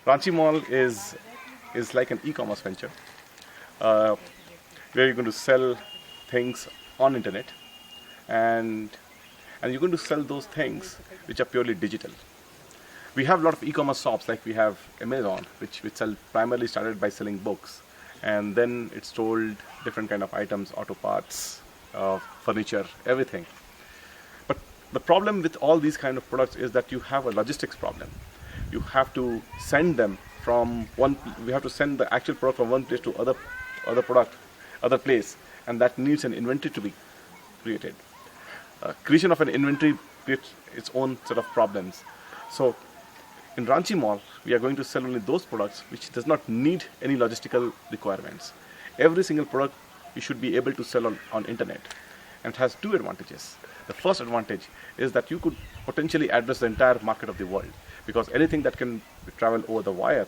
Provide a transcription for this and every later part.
Ranchi Mall is like an e-commerce venture uh, where you're going to sell things on internet, and you're going to sell those things which are purely digital. We have a lot of e-commerce shops, like we have Amazon, which sell primarily started by selling books, and then it sold different kind of items, auto parts, furniture, everything. But the problem with all these kind of products is that you have a logistics problem. You have to send them from one. We have to send the actual product from one place to other place, and that needs an inventory to be created. Creation of an inventory creates its own set of problems. So in Ranchi Mall, we are going to sell only those products which does not need any logistical requirements. Every single product you should be able to sell on internet, and it has two advantages. The first advantage is that you could potentially address the entire market of the world, because anything that can travel over the wire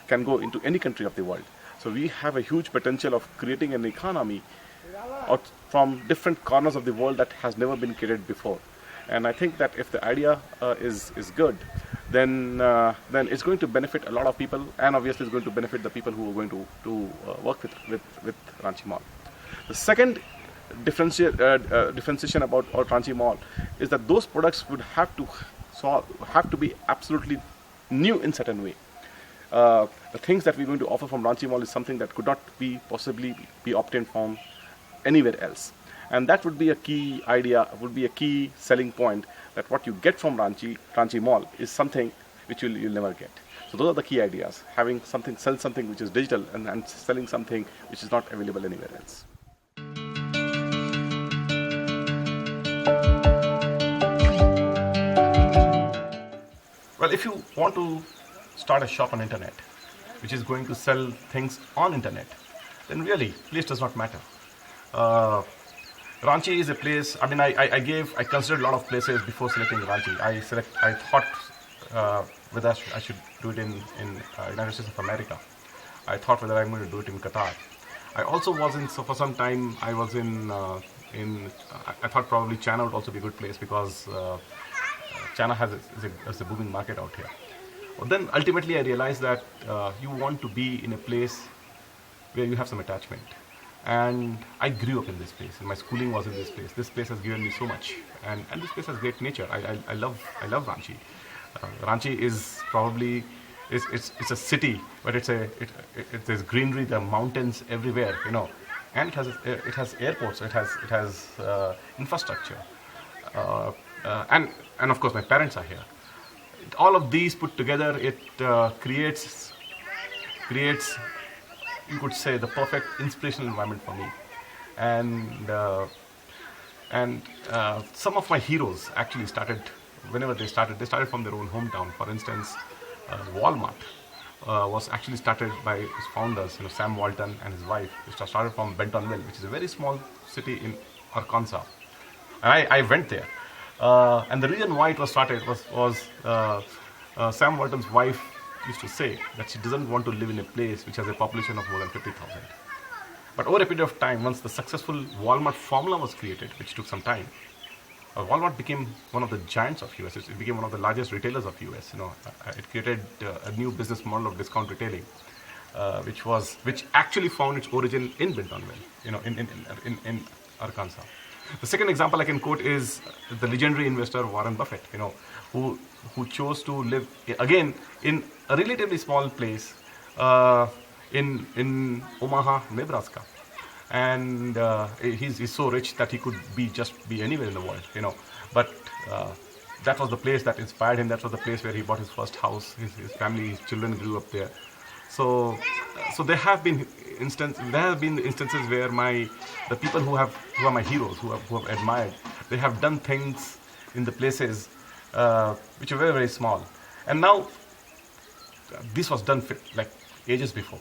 can go into any country of the world. So we have a huge potential of creating an economy out from different corners of the world that has never been created before. And I think that if the idea is good, then it's going to benefit a lot of people, and obviously it's going to benefit the people who are going to work with Ranchi Mall. The second differentiation about Ranchi Mall is that those products would have to be absolutely new in certain way. The things that we're going to offer from Ranchi Mall is something that could not possibly be obtained from anywhere else. And that would be a key idea, would be a key selling point, that what you get from Ranchi Mall is something which you'll never get. So those are the key ideas: sell something which is digital, and selling something which is not available anywhere else. Well, if you want to start a shop on internet, which is going to sell things on internet, then really, place does not matter. Ranchi is a place. I mean, I considered a lot of places before selecting Ranchi. I thought whether I should do it in United States of America. I thought whether I'm going to do it in Qatar. I also was for some time. I was I thought probably China would also be a good place, because China is a booming market out here. But then ultimately I realized that you want to be in a place where you have some attachment. And I grew up in this place, and my schooling was in this place. This place has given me so much, and this place has great nature. I love Ranchi. Ranchi is probably it's a city, but there's greenery, there are mountains everywhere, and it has airports, it has infrastructure, and of course my parents are here. All of these put together, it creates, you could say, the perfect inspirational environment for me. And some of my heroes actually started from their own hometown. For instance, Walmart was actually started by its founders, Sam Walton and his wife. It started from Bentonville, which is a very small city in Arkansas. And I went there. And the reason why it was started was Sam Walton's wife used to say that she doesn't want to live in a place which has a population of more than 50,000. But over a period of time, once the successful Walmart formula was created, which took some time, Walmart became one of the giants of US. It became one of the largest retailers of US. It created a new business model of discount retailing, which actually found its origin in Bentonville, in Arkansas. The second example I can quote is the legendary investor Warren Buffett, who chose to live again in a relatively small place in Omaha, Nebraska, and he's so rich that he could be anywhere in the world, But that was the place that inspired him. That was the place where he bought his first house. His family, his children grew up there. So there have been instances where the people who are my heroes, who have admired, they have done things in the places which are very, very small. And now this was done like ages before.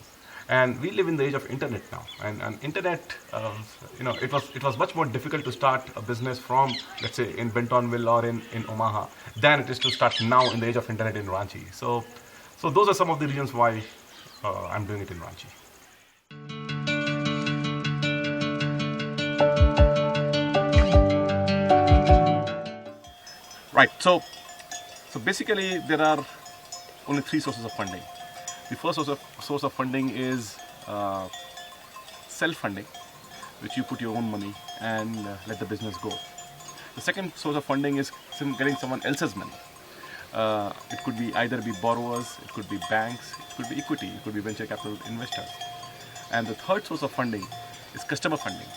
And we live in the age of internet now. And internet, it was much more difficult to start a business from, let's say, in Bentonville or in Omaha than it is to start now in the age of internet in Ranchi. So those are some of the reasons why I'm doing it in Ranchi. Right. So basically there are only three sources of funding. The first source of funding is self-funding, which you put your own money and let the business go. The second source of funding is getting someone else's money. It could be either be borrowers, it could be banks, it could be equity, it could be venture capital investors. And the third source of funding is customer funding,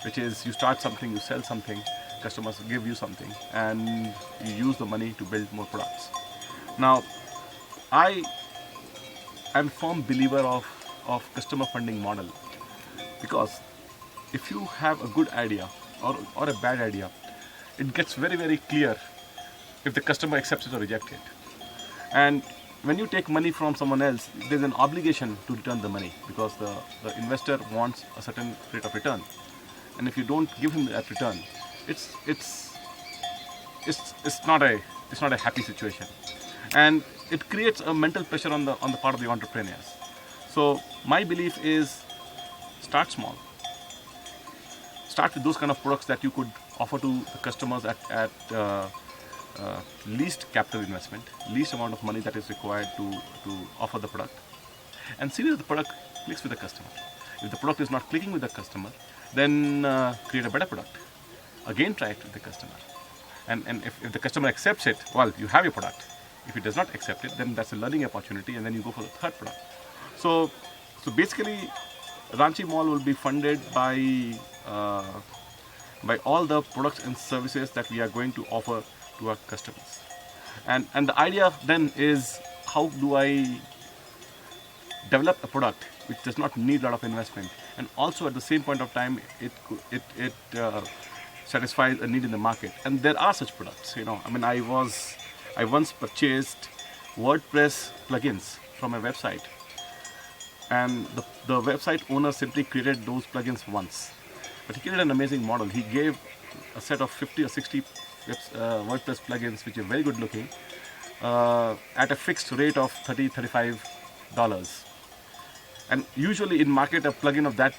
which is you start something, you sell something, customers give you something, and you use the money to build more products. Now, I am a firm believer of customer funding model, because if you have a good idea or a bad idea, it gets very, very clear if the customer accepts it or rejects it. And when you take money from someone else, there's an obligation to return the money, because the investor wants a certain rate of return. And if you don't give him that return, it's not a happy situation, and it creates a mental pressure on the part of the entrepreneurs. So my belief is, start small. Start with those kind of products that you could offer to the customers at least capital investment, least amount of money that is required to offer the product, and see if the product clicks with the customer. If the product is not clicking with the customer, then create a better product. Again, try it with the customer. And if the customer accepts it, well, you have your product. If it does not accept it, then that's a learning opportunity, and then you go for the third product. So basically, Ranchi Mall will be funded by all the products and services that we are going to offer to our customers. And the idea then is, how do I develop a product which does not need a lot of investment, and also at the same point of time it satisfies a need in the market. And there are such products. I mean, I once purchased WordPress plugins from a website, and the website owner simply created those plugins once, but he created an amazing model. He gave a set of 50 or 60 WordPress plugins, which are very good looking, at a fixed rate of $35. And usually in market, a plugin of that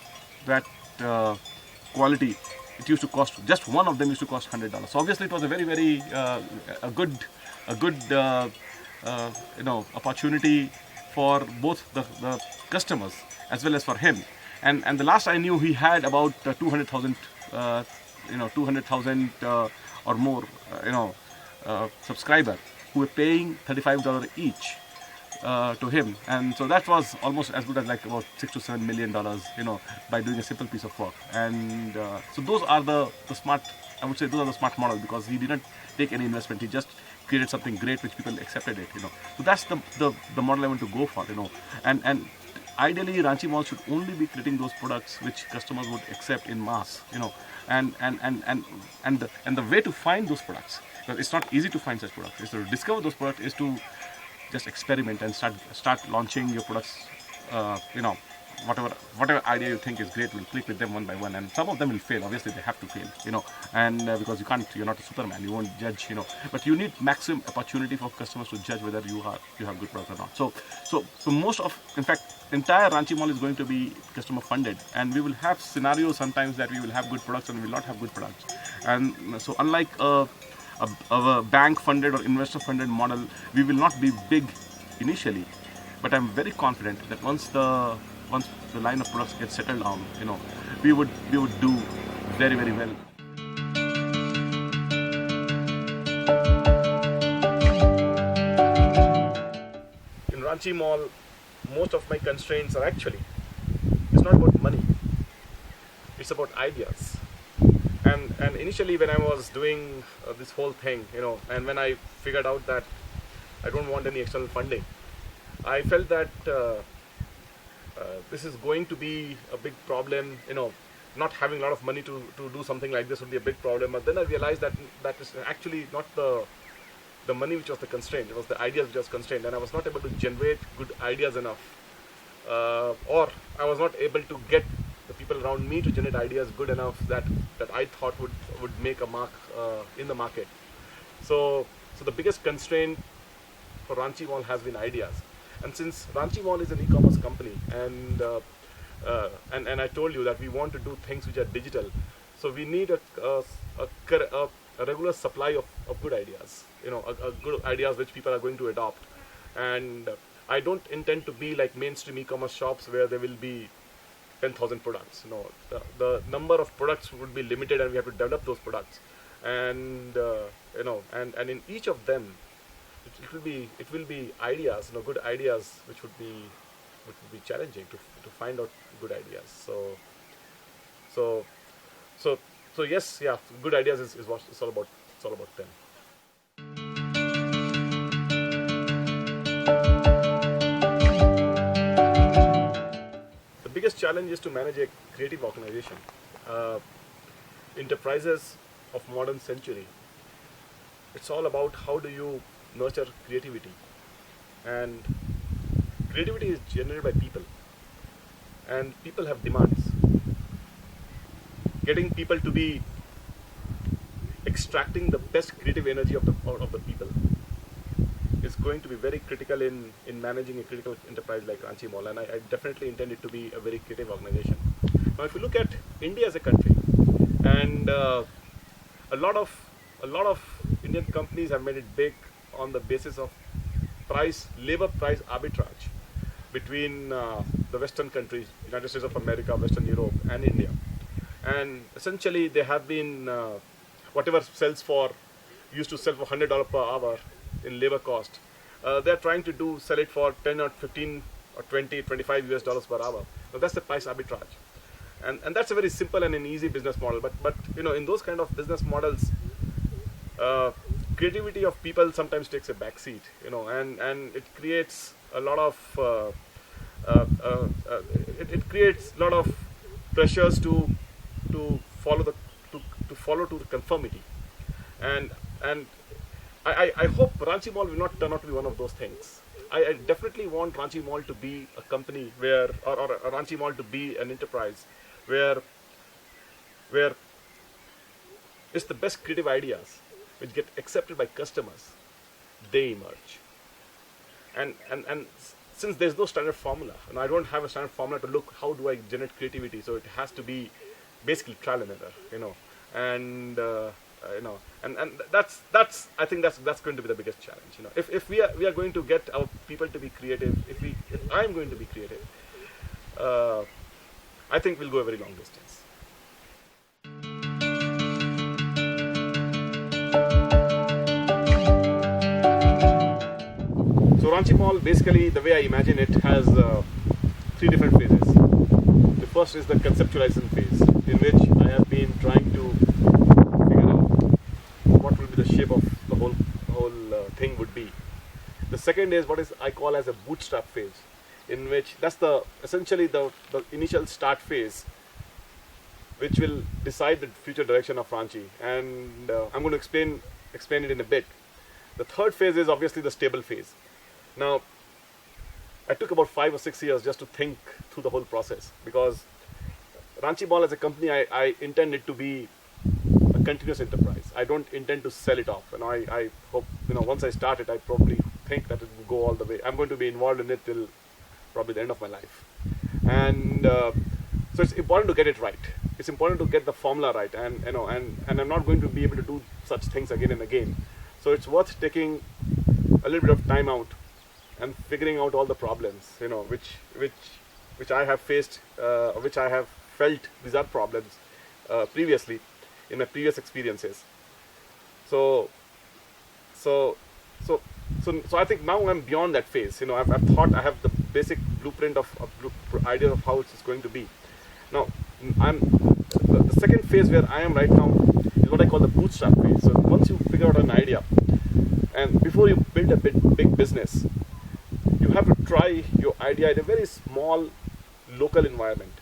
quality, it used to cost, just one of them used to cost $100. So obviously it was a very, very a good opportunity for both the customers as well as for him. And the last I knew, he had about 200,000 or more subscriber who were paying $35 each to him. And so that was almost as good as like about $6 to $7 million, by doing a simple piece of work. And so those are the smart, I would say those are the smart models, because he didn't take any investment. He just created something great which people accepted it. So that's the model I want to go for. And ideally, Ranchi Mall should only be creating those products which customers would accept in mass. And the way to find those products, because it's not easy to find such products. Is to discover those products, is to just experiment and start launching your products. Whatever idea you think is great, will click with them one by one, and some of them will fail. Obviously, they have to fail, and because you're not a Superman, you won't judge, but you need maximum opportunity for customers to judge whether you have good product or not. So most of, in fact, entire Ranchi Mall is going to be customer funded, and we will have scenarios sometimes that we will have good products and we will not have good products. And so unlike a bank funded or investor funded model, we will not be big initially, but I'm very confident that once the line of products gets settled down, we would do very, very well. In Ranchi Mall, most of my constraints are actually, it's not about money, it's about ideas. And initially when I was doing this whole thing, and when I figured out that I don't want any external funding, I felt that this is going to be a big problem. Not having a lot of money to do something like this would be a big problem. But then I realized that is actually not the money which was the constraint. It was the ideas which was constraint, and I was not able to generate good ideas enough, or I was not able to get the people around me to generate ideas good enough that I thought would make a mark in the market. So the biggest constraint for Ranchi Mall has been ideas. And since Ranchi Mall is an e-commerce company, and I told you that we want to do things which are digital, so we need a regular supply of good ideas, good ideas which people are going to adopt. And I don't intend to be like mainstream e-commerce shops where there will be 10,000 products. No, the number of products would be limited, and we have to develop those products. And and in each of them, it will be ideas, good ideas, which would be challenging to find out good ideas. So so so yes, yeah, good ideas is what it's all about. It's all about them. The biggest challenge is to manage a creative organization. Uh, Enterprises of modern century, it's all about how do you nurture creativity. And creativity is generated by people, and people have demands. Getting people to be extracting the best creative energy of the people is going to be very critical in managing a critical enterprise like Ranchi Mall, and I definitely intend it to be a very creative organization. Now, if you look at India as a country, and a lot of Indian companies have made it big on the basis of labor price arbitrage between the Western countries, United States of America, Western Europe, and India. And essentially, they have been whatever used to sell for $100 per hour in labor cost. They're trying to sell it for 10 or 15 or 20, 25 US dollars per hour. So that's the price arbitrage. And that's a very simple and an easy business model. But in those kind of business models, creativity of people sometimes takes a backseat. And it creates a lot of it creates a lot of pressures to follow to the conformity. And I hope Ranchi Mall will not turn out to be one of those things. I definitely want Ranchi Mall to be a company or a Ranchi Mall to be an enterprise where it's the best creative ideas which get accepted by customers, they emerge. And since there's no standard formula, and I don't have a standard formula to look how do I generate creativity, so it has to be basically trial and error, and that's I think that's going to be the biggest challenge. If we are going to get our people to be creative, if I'm going to be creative, I think we'll go a very long distance. So Ranchi Mall, basically, the way I imagine it, has 3 different phases. The first is the conceptualization phase, in which I have been trying to figure out what will be the shape of the whole thing would be. The second is what I call as a bootstrap phase, in which that's essentially the initial start phase, which will decide the future direction of Ranchi. And I'm going to explain it in a bit. The third phase is obviously the stable phase. Now, I took about 5 or 6 years just to think through the whole process, because Ranchi Mall as a company, I intend it to be a continuous enterprise. I don't intend to sell it off. I hope, once I start it, I probably think that it will go all the way. I'm going to be involved in it till probably the end of my life. And so it's important to get it right. It's important to get the formula right, and I'm not going to be able to do such things again and again. So it's worth taking a little bit of time out and figuring out all the problems, which I have faced, which I have felt these are problems previously in my previous experiences. So I think now I'm beyond that phase. I've thought I have the basic blueprint of idea of how it's going to be. Now, the second phase where I am right now is what I call the bootstrap phase. So once you figure out an idea, and before you build a big business, you have to try your idea in a very small local environment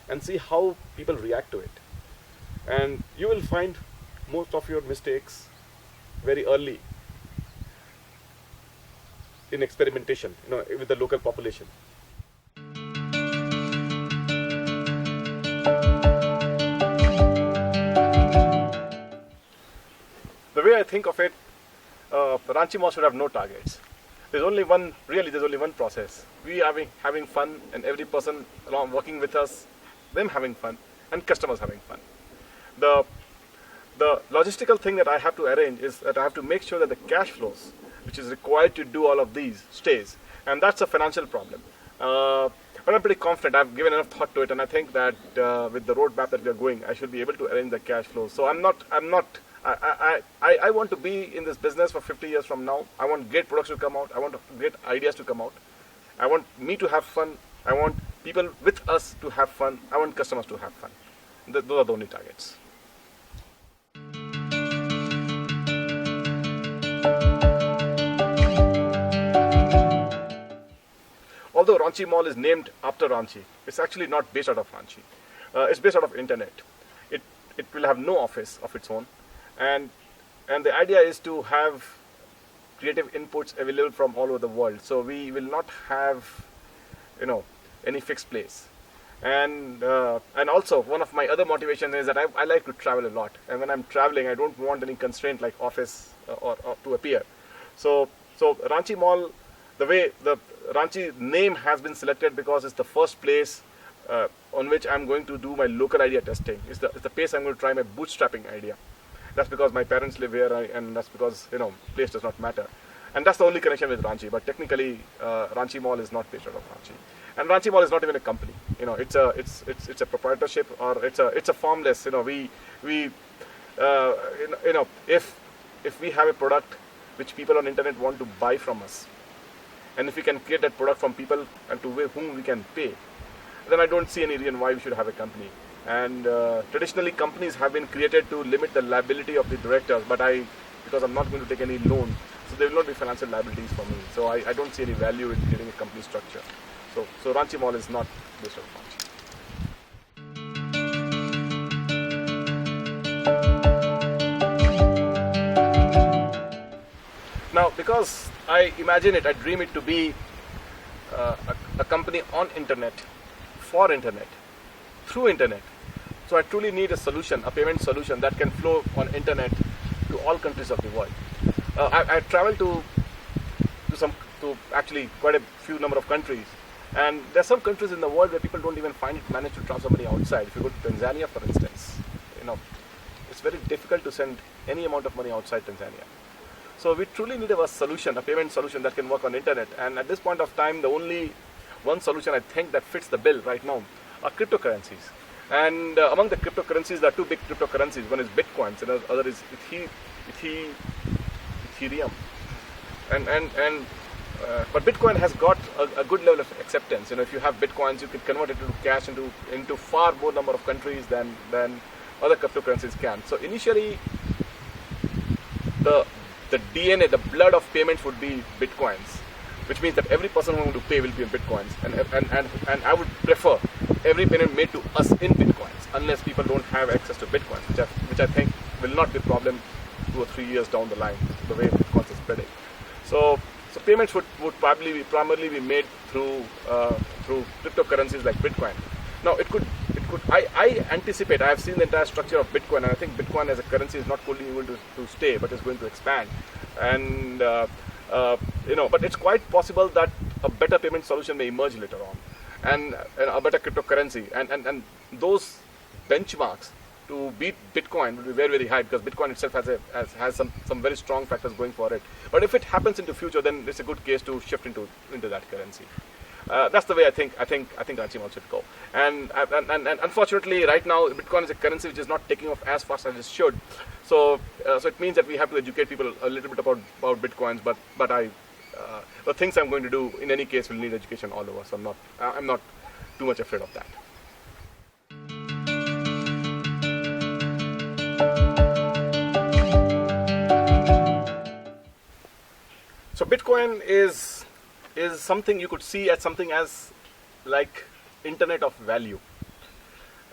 and see how people react to it. And you will find most of your mistakes very early in experimentation, with the local population. The way I think of it, Ranchi Mall should have no targets. There's only one process. We having fun, and every person along working with us, them having fun, and customers having fun. The logistical thing that I have to arrange is that I have to make sure that the cash flows, which is required to do all of these, stays. And that's a financial problem. But I'm pretty confident. I've given enough thought to it, and I think that with the roadmap that we are going, I should be able to arrange the cash flow. So I want to be in this business for 50 years from now. I want great products to come out. I want great ideas to come out. I want me to have fun. I want people with us to have fun. I want customers to have fun. Those are the only targets. Although Ranchi Mall is named after Ranchi, it's actually not based out of Ranchi. It's based out of internet. It will have no office of its own, and the idea is to have creative inputs available from all over the world. So we will not have, any fixed place. And also one of my other motivations is that I like to travel a lot, and when I'm traveling, I don't want any constraint like office or to appear. So Ranchi Mall, the way the Ranchi name has been selected because it's the first place on which I'm going to do my local idea testing. It's the place I'm going to try my bootstrapping idea. That's because my parents live here, and that's because place does not matter. And that's the only connection with Ranchi. But technically, Ranchi Mall is not based out of Ranchi. And Ranchi Mall is not even a company. It's a proprietorship, or it's a formless. If we have a product which people on internet want to buy from us, and if we can create that product from people and to whom we can pay, then I don't see any reason why we should have a company. And traditionally, companies have been created to limit the liability of the directors, but because I'm not going to take any loan, so there will not be financial liabilities for me. So I don't see any value in creating a company structure. So Ranchi Mall is not based on Ranchi. Now, because I imagine it, I dream it to be a company on internet, for internet, through internet. So I truly need a solution, a payment solution that can flow on internet to all countries of the world. I traveled to actually quite a few number of countries, and there are some countries in the world where people don't even manage to transfer money outside. If you go to Tanzania, for instance, it's very difficult to send any amount of money outside Tanzania. So we truly need a solution, a payment solution that can work on internet. And at this point of time, the only one solution I think that fits the bill right now are cryptocurrencies. And among the cryptocurrencies, there are two big cryptocurrencies. One is Bitcoins, and the other is Ethereum. But Bitcoin has got a good level of acceptance. If you have Bitcoins, you can convert it into cash into far more number of countries than other cryptocurrencies can. So initially, the DNA, the blood of payments would be Bitcoins, which means that every person who is going to pay will be in Bitcoins. And I would prefer every payment made to us in Bitcoins, unless people don't have access to Bitcoins, which I think will not be a problem 2 or 3 years down the line, the way Bitcoins is spreading. So payments would primarily be made through cryptocurrencies like Bitcoin. Now I anticipate, I have seen the entire structure of Bitcoin, and I think Bitcoin as a currency is not only going to stay, but is going to expand. And but it's quite possible that a better payment solution may emerge later on, and a better cryptocurrency, and those benchmarks to beat Bitcoin will be very, very high, because Bitcoin itself has some very strong factors going for it. But if it happens in the future, then it's a good case to shift into that currency. That's the way I think Ranchi Mall should go. And unfortunately, right now, Bitcoin is a currency which is not taking off as fast as it should. So it means that we have to educate people a little bit about Bitcoins. But the things I'm going to do in any case will need education all over. So I'm not too much afraid of that. So Bitcoin is something you could see as something as like internet of value.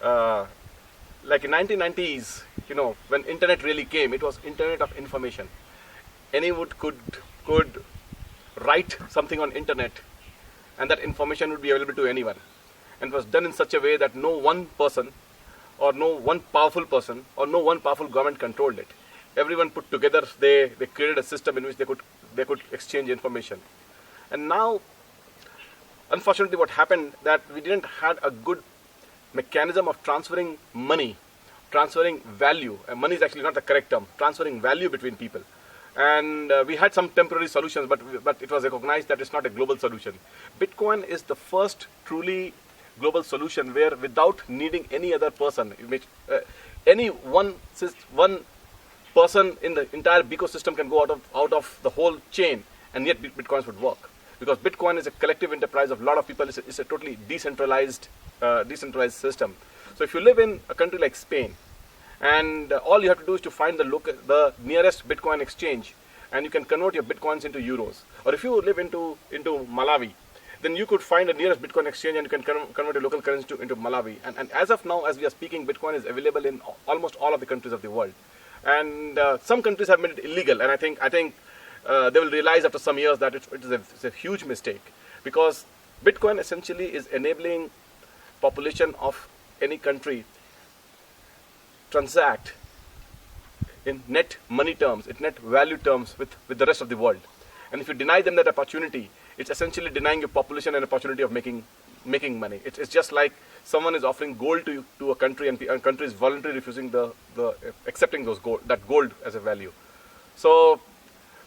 Like in 1990s, when internet really came, it was internet of information. Anyone could write something on internet, and that information would be available to anyone. And it was done in such a way that no one person, or no one powerful person, or no one powerful government controlled it. Everyone put together, they created a system in which they could exchange information. And now, unfortunately, what happened that we didn't have a good mechanism of transferring money, transferring value. And money is actually not the correct term. Transferring value between people. And we had some temporary solutions, but it was recognized that it's not a global solution. Bitcoin is the first truly global solution where, without needing any other person, any one person in the entire ecosystem can go out of the whole chain, and yet Bitcoins would work. Because Bitcoin is a collective enterprise of a lot of people. It's a totally decentralized system. So if you live in a country like Spain, and all you have to do is to find the nearest Bitcoin exchange, and you can convert your Bitcoins into euros. Or if you live into Malawi, then you could find the nearest Bitcoin exchange and you can convert your local currency into Malawi. And as of now, as we are speaking, Bitcoin is available in almost all of the countries of the world. And some countries have made it illegal, and I think they will realize after some years that it's a huge mistake, because Bitcoin essentially is enabling population of any country transact in net money terms, in net value terms with the rest of the world. And if you deny them that opportunity, it's essentially denying your population an opportunity of making money. It's just like someone is offering gold to a country, and a country is voluntarily refusing accepting that gold as a value. So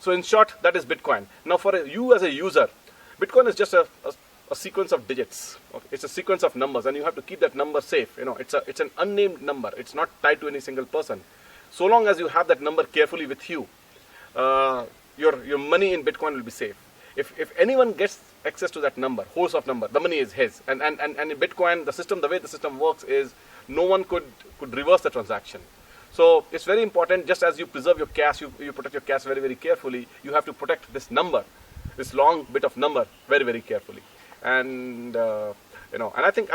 in short, that is Bitcoin. Now for you as a user, Bitcoin is just a sequence of digits. Okay? It's a sequence of numbers, and you have to keep that number safe. It's an unnamed number. It's not tied to any single person. So long as you have that number carefully with you, your money in Bitcoin will be safe. If anyone gets access to that number, whole of number, the money is his. And in Bitcoin, the way the system works is no one could reverse the transaction. So it's very important. Just as you preserve your cash, you protect your cash very, very carefully. You have to protect this number, this long bit of number, very, very carefully. And and I think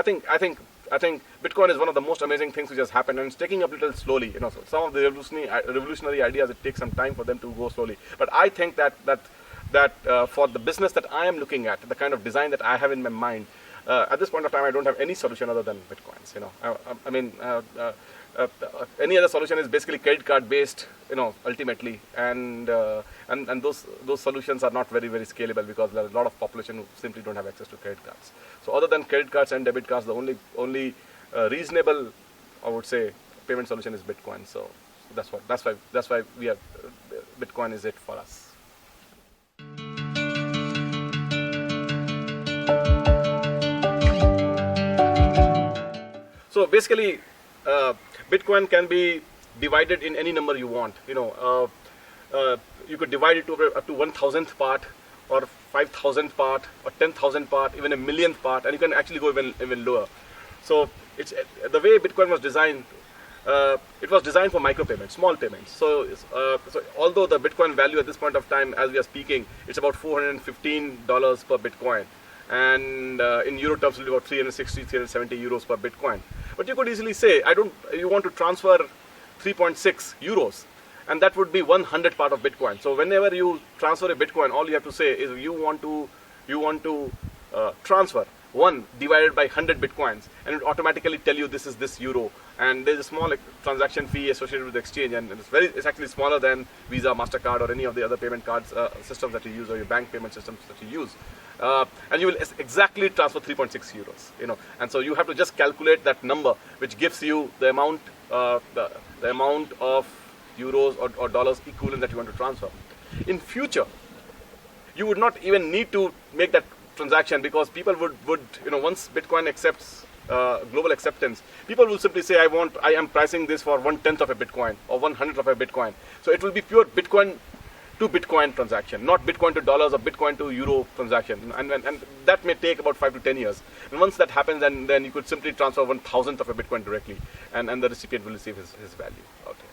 Bitcoin is one of the most amazing things which has happened, and it's taking up a little slowly. So some of the revolutionary ideas, it takes some time for them to go slowly. But I think that for the business that I am looking at, the kind of design that I have in my mind, at this point of time, I don't have any solution other than Bitcoins. Any other solution is basically credit card based, ultimately, and those solutions are not very, very scalable, because there are a lot of population who simply don't have access to credit cards. So other than credit cards and debit cards, the only reasonable, I would say, payment solution is Bitcoin. So that's why we have Bitcoin is it for us. So basically, Bitcoin can be divided in any number you want. You could divide it up to 1,000th part, or 5,000th part, or 10,000th part, even a millionth part, and you can actually go even lower. So it's the way Bitcoin was designed. It was designed for micropayments, small payments. So although the Bitcoin value at this point of time, as we are speaking, it's about $415 per Bitcoin, and in euro terms, it will be about 370 euros per Bitcoin. But you could easily say, you want to transfer 3.6 euros, and that would be 100 part of Bitcoin. So whenever you transfer a Bitcoin, all you have to say is you want to transfer 1 divided by 100 Bitcoins, and it will automatically tell you this is this euro. And there's a small transaction fee associated with the exchange, and it's actually smaller than Visa, MasterCard, or any of the other payment cards systems that you use, or your bank payment systems that you use. And you will exactly transfer 3.6 euros. And so you have to just calculate that number, which gives you the amount of euros or dollars equivalent that you want to transfer. In future, you would not even need to make that transaction, because people would once Bitcoin accepts global acceptance, people will simply say, I am pricing this for 1/10 of a Bitcoin or 1/100th of a Bitcoin. So it will be pure Bitcoin to Bitcoin transaction, not Bitcoin to dollars or Bitcoin to euro transaction, and that may take about 5 to 10 years. And once that happens, then you could simply transfer 1,000th of a Bitcoin directly, and the recipient will receive his value. Okay.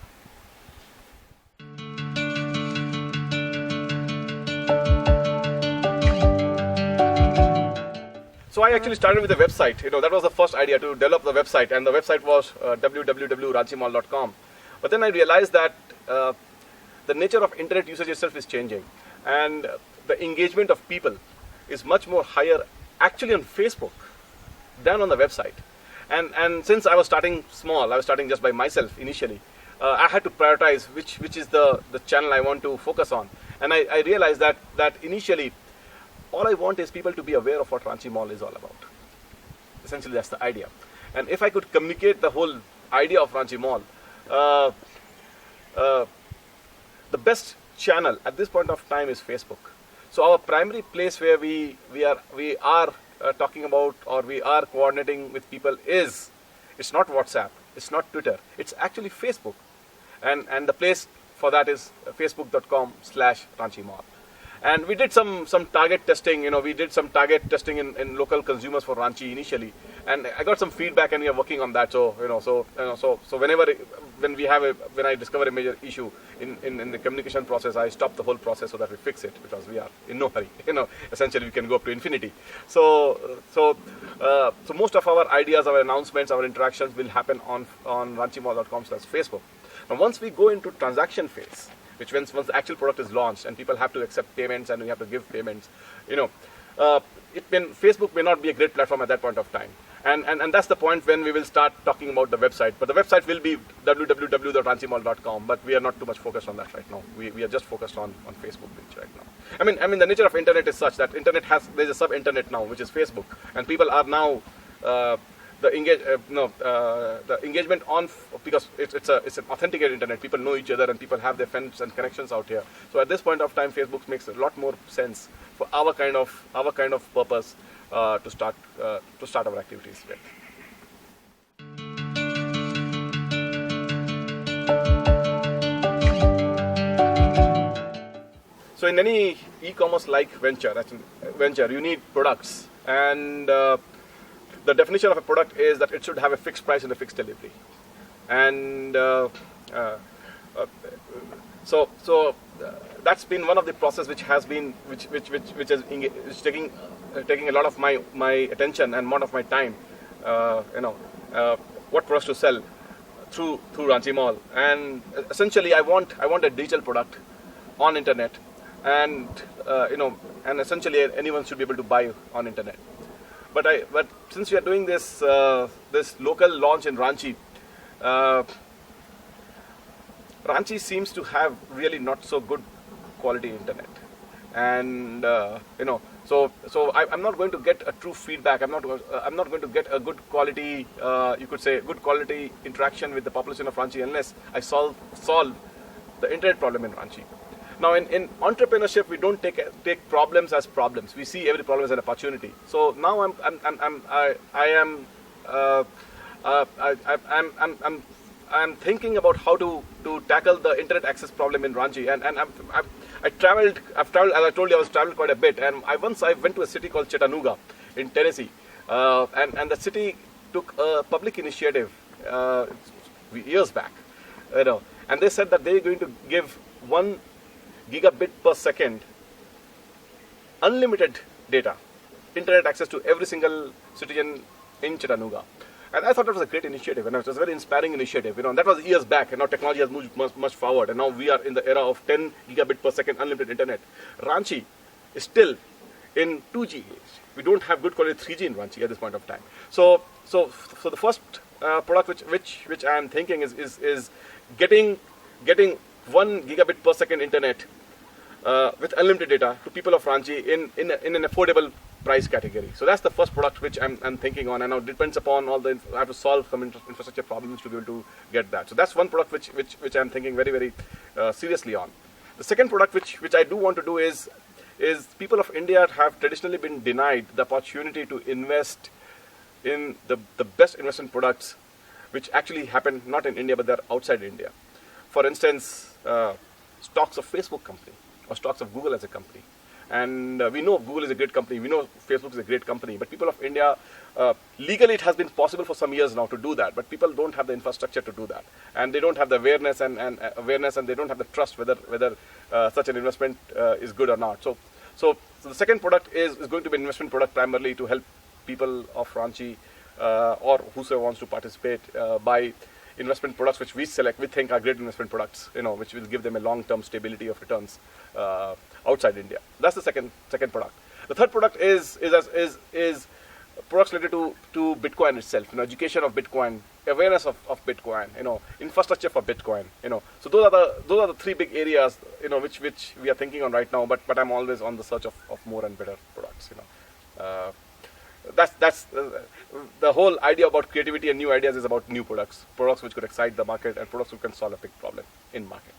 So I actually started with a website. That was the first idea, to develop the website, and the website was www.ranchimall.com. But then I realized that the nature of internet usage itself is changing, and the engagement of people is much more higher actually on Facebook than on the website. And since I was starting small, I was starting just by myself initially, I had to prioritize which is the channel I want to focus on. And I realized that initially, all I want is people to be aware of what Ranchi Mall is all about. Essentially, that's the idea. And if I could communicate the whole idea of Ranchi Mall, the best channel at this point of time is Facebook. So our primary place where we are talking about, or we are coordinating with people is, it's not WhatsApp, it's not Twitter, it's actually Facebook, and the place for that is facebook.com/Ranchi Mall. And we did some target testing. We did some target testing in local consumers for Ranchi initially, and I got some feedback, and we are working on that. So when I discover a major issue in the communication process, I stop the whole process so that we fix it, because we are in no hurry. Essentially we can go up to infinity. So most of our ideas, our announcements, our interactions will happen on ranchimall.com/Facebook. Now once we go into transaction phase, which once the actual product is launched and people have to accept payments and we have to give payments, Facebook may not be a great platform at that point of time. And that's the point when we will start talking about the website. But the website will be www.ranchimall.com, but we are not too much focused on that right now. We are just focused on Facebook page right now. I mean the nature of internet is such that there's a sub-internet now, which is Facebook, and people are now the engagement on, because it's an authenticated internet. People know each other and people have their friends and connections out here. So at this point of time, Facebook makes a lot more sense for our kind of purpose to start our activities with. So in any e-commerce like venture, you need products, and the definition of a product is that it should have a fixed price and a fixed delivery. And so that's been one of the process which is taking a lot of my attention and amount of my time. What products to sell through Ranchi Mall, and essentially I want a digital product on internet, and and essentially anyone should be able to buy on internet. But since we are doing this local launch in Ranchi, Ranchi seems to have really not so good quality internet, and so I'm not going to get a true feedback. I'm not going to get a good quality, you could say, good quality interaction with the population of Ranchi unless I solve the internet problem in Ranchi. Now, in entrepreneurship, we don't take problems as problems. We see every problem as an opportunity. So now I'm thinking about how to tackle the internet access problem in Ranchi. And I've traveled, as I told you, I traveled quite a bit. And I went to a city called Chattanooga in Tennessee, and the city took a public initiative years back, and they said that they're going to give 1 gigabit per second unlimited data, internet access to every single citizen in Chattanooga. And I thought it was a great initiative, and it was a very inspiring initiative. And that was years back, and now technology has moved much forward, and now we are in the era of 10 gigabit per second unlimited internet. Ranchi is still in 2G age. We don't have good quality 3G in Ranchi at this point of time. So the first product which I am thinking is getting 1 gigabit per second internet with unlimited data to people of Ranchi in an affordable price category. So that's the first product which I'm thinking on, and now it depends upon I have to solve some infrastructure problems to be able to get that. So that's one product which I'm thinking very, very seriously on. The second product which I do want to do is people of India have traditionally been denied the opportunity to invest in the best investment products which actually happen not in India but they're outside India. For instance, stocks of Facebook company or stocks of Google as a company. And we know Google is a great company, we know Facebook is a great company, but people of India, legally it has been possible for some years now to do that, but people don't have the infrastructure to do that. And they don't have the awareness and they don't have the trust whether such an investment is good or not. So the second product is going to be an investment product primarily to help people of Ranchi or whosoever wants to participate buy investment products which we think are great investment products, which will give them a long-term stability of returns outside India. That's the second product. The third product is products related to Bitcoin itself, education of Bitcoin, awareness of Bitcoin, infrastructure for Bitcoin, So those are the three big areas, which we are thinking on right now. But I'm always on the search of more and better products, That's the whole idea about creativity and new ideas is about new products which could excite the market and products which can solve a big problem in market.